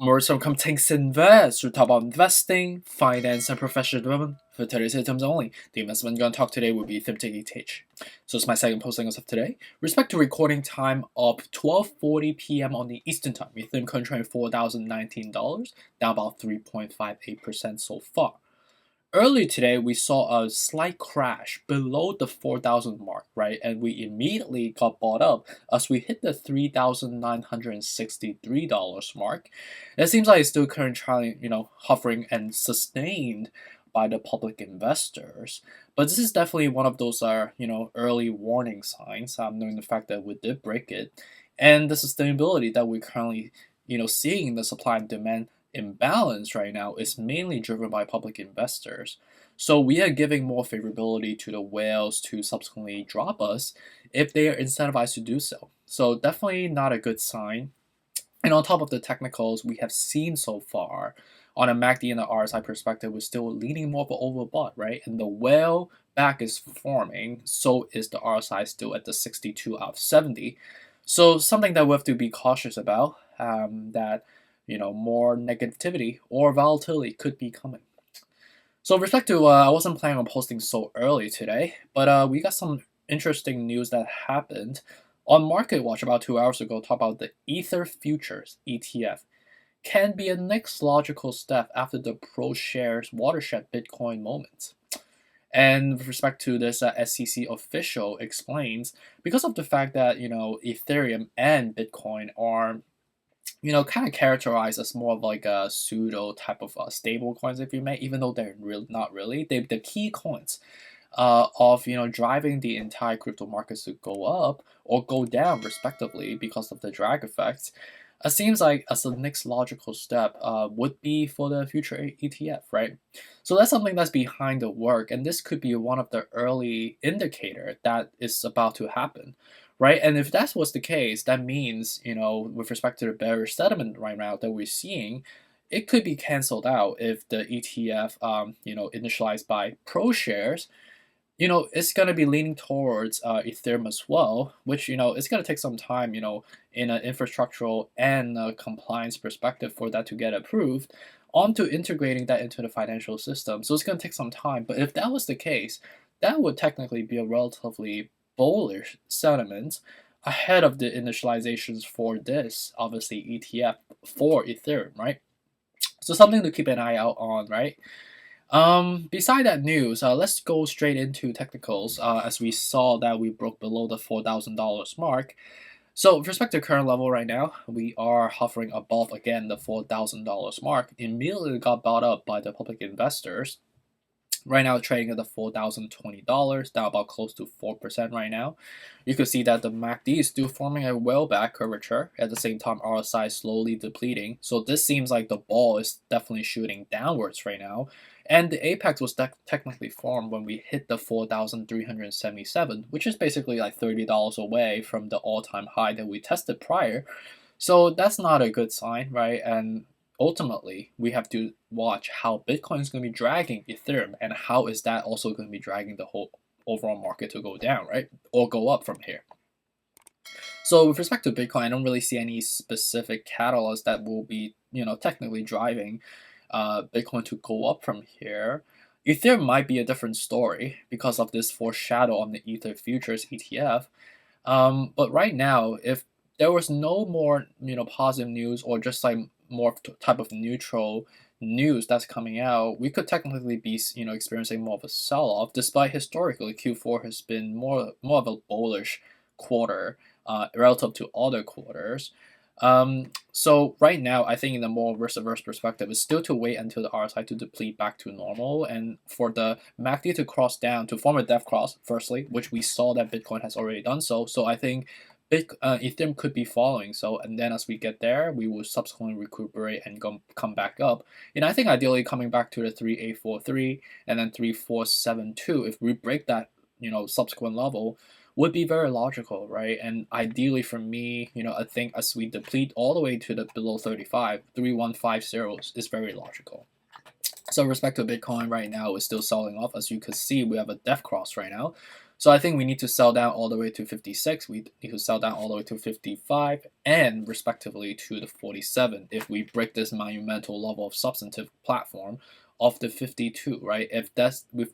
More so come takes invest. We talk about investing, finance, and professional development for today's items only. The investment I'm going to talk today will be Ethereum ETH. So it's my second posting as of today. Respect to recording time of 12:40 p.m. on the Eastern time. Ethereum currently trading $4,019, down about 3.58% so far. Earlier today, we saw a slight crash below the 4,000 mark, right? And we immediately got bought up as we hit the $3,963 mark. It seems like it's still currently, hovering and sustained by the public investors. But this is definitely one of those, early warning signs, knowing the fact that we did break it. And the sustainability that we're currently, seeing in the supply and demand imbalance right now is mainly driven by public investors. So we are giving more favorability to the whales to subsequently drop us if they are incentivized to do so. So definitely not a good sign. And on top of the technicals we have seen so far, on a MACD and the RSI perspective, we're still leaning more of an overbought, right? And the whale back is forming, so is the RSI still at the 62 out of 70. So something that we have to be cautious about, that more negativity or volatility could be coming. So with respect to, I wasn't planning on posting so early today, but we got some interesting news that happened on Market Watch about 2 hours ago. Talk about the Ether futures ETF can be a next logical step after the ProShares watershed Bitcoin moment. And with respect to this, SEC official explains because of the fact that Ethereum and Bitcoin are kind of characterized as more of like a pseudo type of stable coins, if you may, even though they're not really. The key coins of driving the entire crypto markets to go up or go down respectively because of the drag effects. It seems like as the next logical step would be for the future ETF, right? So that's something that's behind the work, and this could be one of the early indicator that is about to happen, right? And if that was the case, that means with respect to the bearish sentiment right now that we're seeing, it could be canceled out if the ETF, initialized by ProShares, it's going to be leaning towards Ethereum as well, which, it's going to take some time, in an infrastructural and compliance perspective for that to get approved, onto integrating that into the financial system. So it's going to take some time. But if that was the case, that would technically be a relatively bullish sentiment ahead of the initializations for this, obviously, ETF for Ethereum, right? So something to keep an eye out on, right? Beside that news, let's go straight into technicals, as we saw that we broke below the $4,000 mark. So with respect to current level right now, we are hovering above again the $4,000 mark. Immediately got bought up by the public investors. Right now, trading at the $4,020, down about close to 4% right now. You can see that the MACD is still forming a whale-back curvature. At the same time, RSI is slowly depleting. So this seems like the ball is definitely shooting downwards right now. And the apex was technically formed when we hit the 4,377, which is basically like $30 away from the all-time high that we tested prior. So that's not a good sign, right? And ultimately, we have to watch how Bitcoin is going to be dragging Ethereum, and how is that also going to be dragging the whole overall market to go down, right? Or go up from here. So with respect to Bitcoin, I don't really see any specific catalyst that will be, technically driving Bitcoin to go up from here. Ethereum might be a different story because of this foreshadow on the Ether futures ETF. But right now, if there was no more, positive news or just like more type of neutral news that's coming out, we could technically be, experiencing more of a sell-off. Despite historically, Q4 has been more of a bullish quarter relative to other quarters. So right now, I think in a more risk-averse perspective, it's still to wait until the RSI to deplete back to normal, and for the MACD to cross down to form a depth cross, firstly, which we saw that Bitcoin has already done so. So I think Ethereum could be following. So, and then as we get there, we will subsequently recuperate and come back up. And I think ideally coming back to the 3843 and then 3472, if we break that, subsequent level, would be very logical, right? And ideally for me, I think as we deplete all the way to the below 35, 3150 is very logical. So respect to Bitcoin right now is still selling off. As you can see, we have a depth cross right now. So I think we need to sell down all the way to 56. We need to sell down all the way to 55 and respectively to the 47 if we break this monumental level of substantive platform of the 52, right? If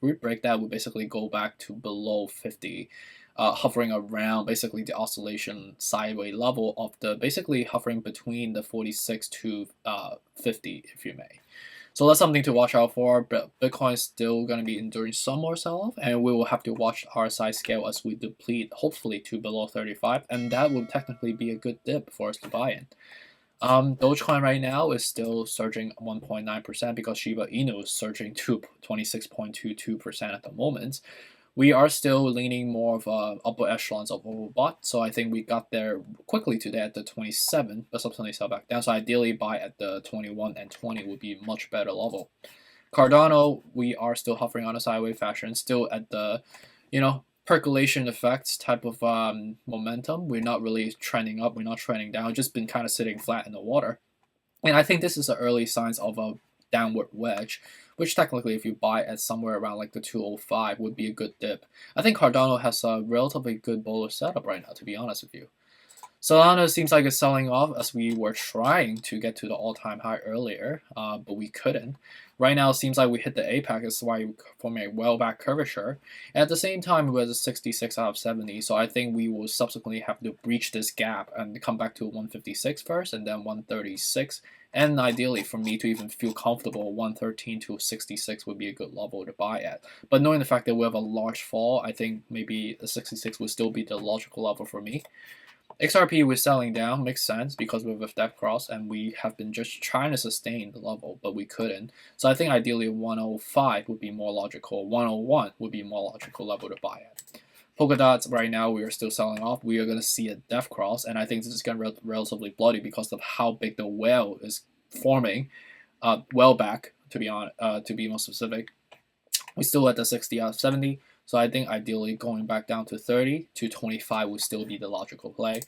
we break that, we basically go back to below 50, hovering around basically the oscillation sideways level of the basically hovering between the 46 to 50, if you may. So that's something to watch out for, but Bitcoin is still going to be enduring some more sell-off, and we will have to watch our size scale as we deplete, hopefully to below 35, and that would technically be a good dip for us to buy in. Dogecoin right now is still surging 1.9% because Shiba Inu is surging to 26.22% at the moment. We are still leaning more of upper echelons of overbought, so I think we got there quickly today at the 27, but subsequently sell back down. So ideally, buy at the 21 and 20 would be much better level. Cardano, we are still hovering on a sideways fashion, still at the, percolation effects type of momentum. We're not really trending up, we're not trending down, just been kind of sitting flat in the water. And I think this is the early signs of a downward wedge, which technically if you buy at somewhere around like the 205 would be a good dip. I think Cardano has a relatively good bullish setup right now, to be honest with you. Solana seems like it's selling off as we were trying to get to the all-time high earlier, but we couldn't. Right now, it seems like we hit the apex, that's why we form a well-back curvature. And at the same time, we was 66 out of 70, so I think we will subsequently have to breach this gap and come back to 156 first, and then 136. And ideally, for me to even feel comfortable, 113 to 66 would be a good level to buy at. But knowing the fact that we have a large fall, I think maybe the 66 would still be the logical level for me. XRP we're selling down, makes sense because we have a step cross and we have been just trying to sustain the level, but we couldn't. So I think ideally 105 would be more logical, 101 would be more logical level to buy at. Polkadot right now we are still selling off. We are going to see a death cross, and I think this is going to be relatively bloody because of how big the whale is forming. Well back, to be more specific. We're still at the 60 out of 70. So I think ideally going back down to 30 to 25 would still be the logical play.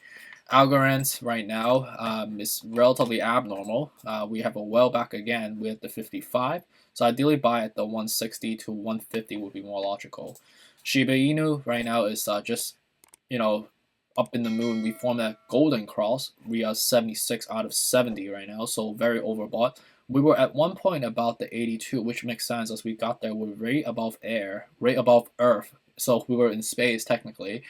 Algorand right now is relatively abnormal. We have a well back again with the 55. So ideally buy at the 160 to 150 would be more logical. Shiba Inu right now is just, up in the moon. We formed that golden cross. We are 76 out of 70 right now, so very overbought. We were at one point about the 82, which makes sense as we got there. We're right above air, right above Earth. So we were in space technically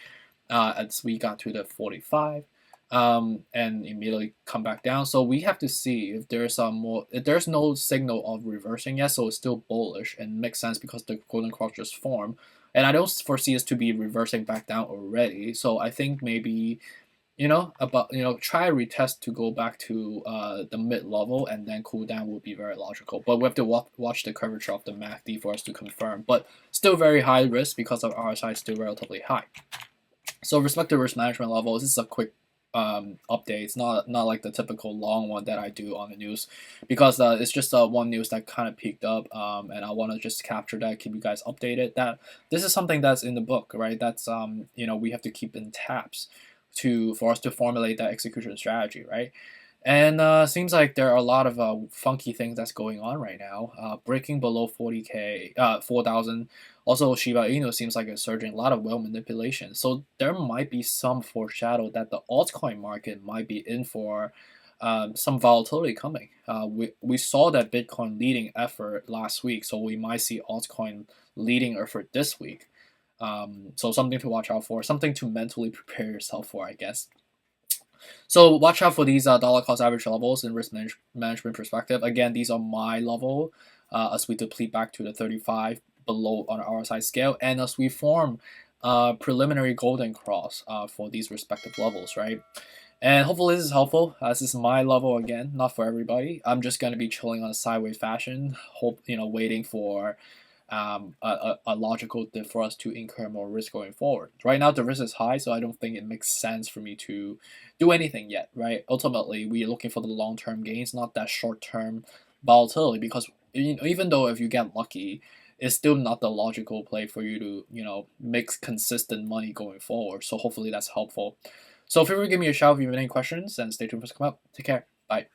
as we got to the 45 and immediately come back down. So we have to see if there's if there's no signal of reversing yet, so it's still bullish and makes sense because the golden cross just formed. And I don't foresee us to be reversing back down already. So I think maybe try retest to go back to the mid level and then cool down would be very logical. But we have to watch the curvature of the MACD for us to confirm. But still very high risk because of RSI is still relatively high. So respect to risk management levels, this is a quick update. It's not like the typical long one that I do on the news because it's just one news that kind of peaked up and I want to just capture that, keep you guys updated. That this is something that's in the book, right? That's we have to keep in tabs for us to formulate that execution strategy, right? And seems like there are a lot of funky things that's going on right now. Breaking below 40K, 4,000. Also, Shiba Inu seems like it's surging. A lot of well manipulation. So there might be some foreshadow that the altcoin market might be in for some volatility coming. We saw that Bitcoin leading effort last week, so we might see altcoin leading effort this week. So something to watch out for, something to mentally prepare yourself for, I guess. So watch out for these dollar cost average levels in risk management perspective. Again, these are my level as we deplete back to the 35 below on our RSI scale, and as we form preliminary golden cross for these respective levels, right? And hopefully this is helpful. This is my level again, not for everybody. I'm just gonna be chilling on a sideways fashion, waiting for a logical dip for us to incur more risk going forward. Right now the risk is high, so I don't think it makes sense for me to do anything yet, right? Ultimately, we are looking for the long-term gains, not that short-term volatility, because even though if you get lucky, it's still not the logical play for you to make consistent money going forward. So hopefully that's helpful. So feel free to give me a shout if you have any questions, and stay tuned for us to come up. Take care. Bye.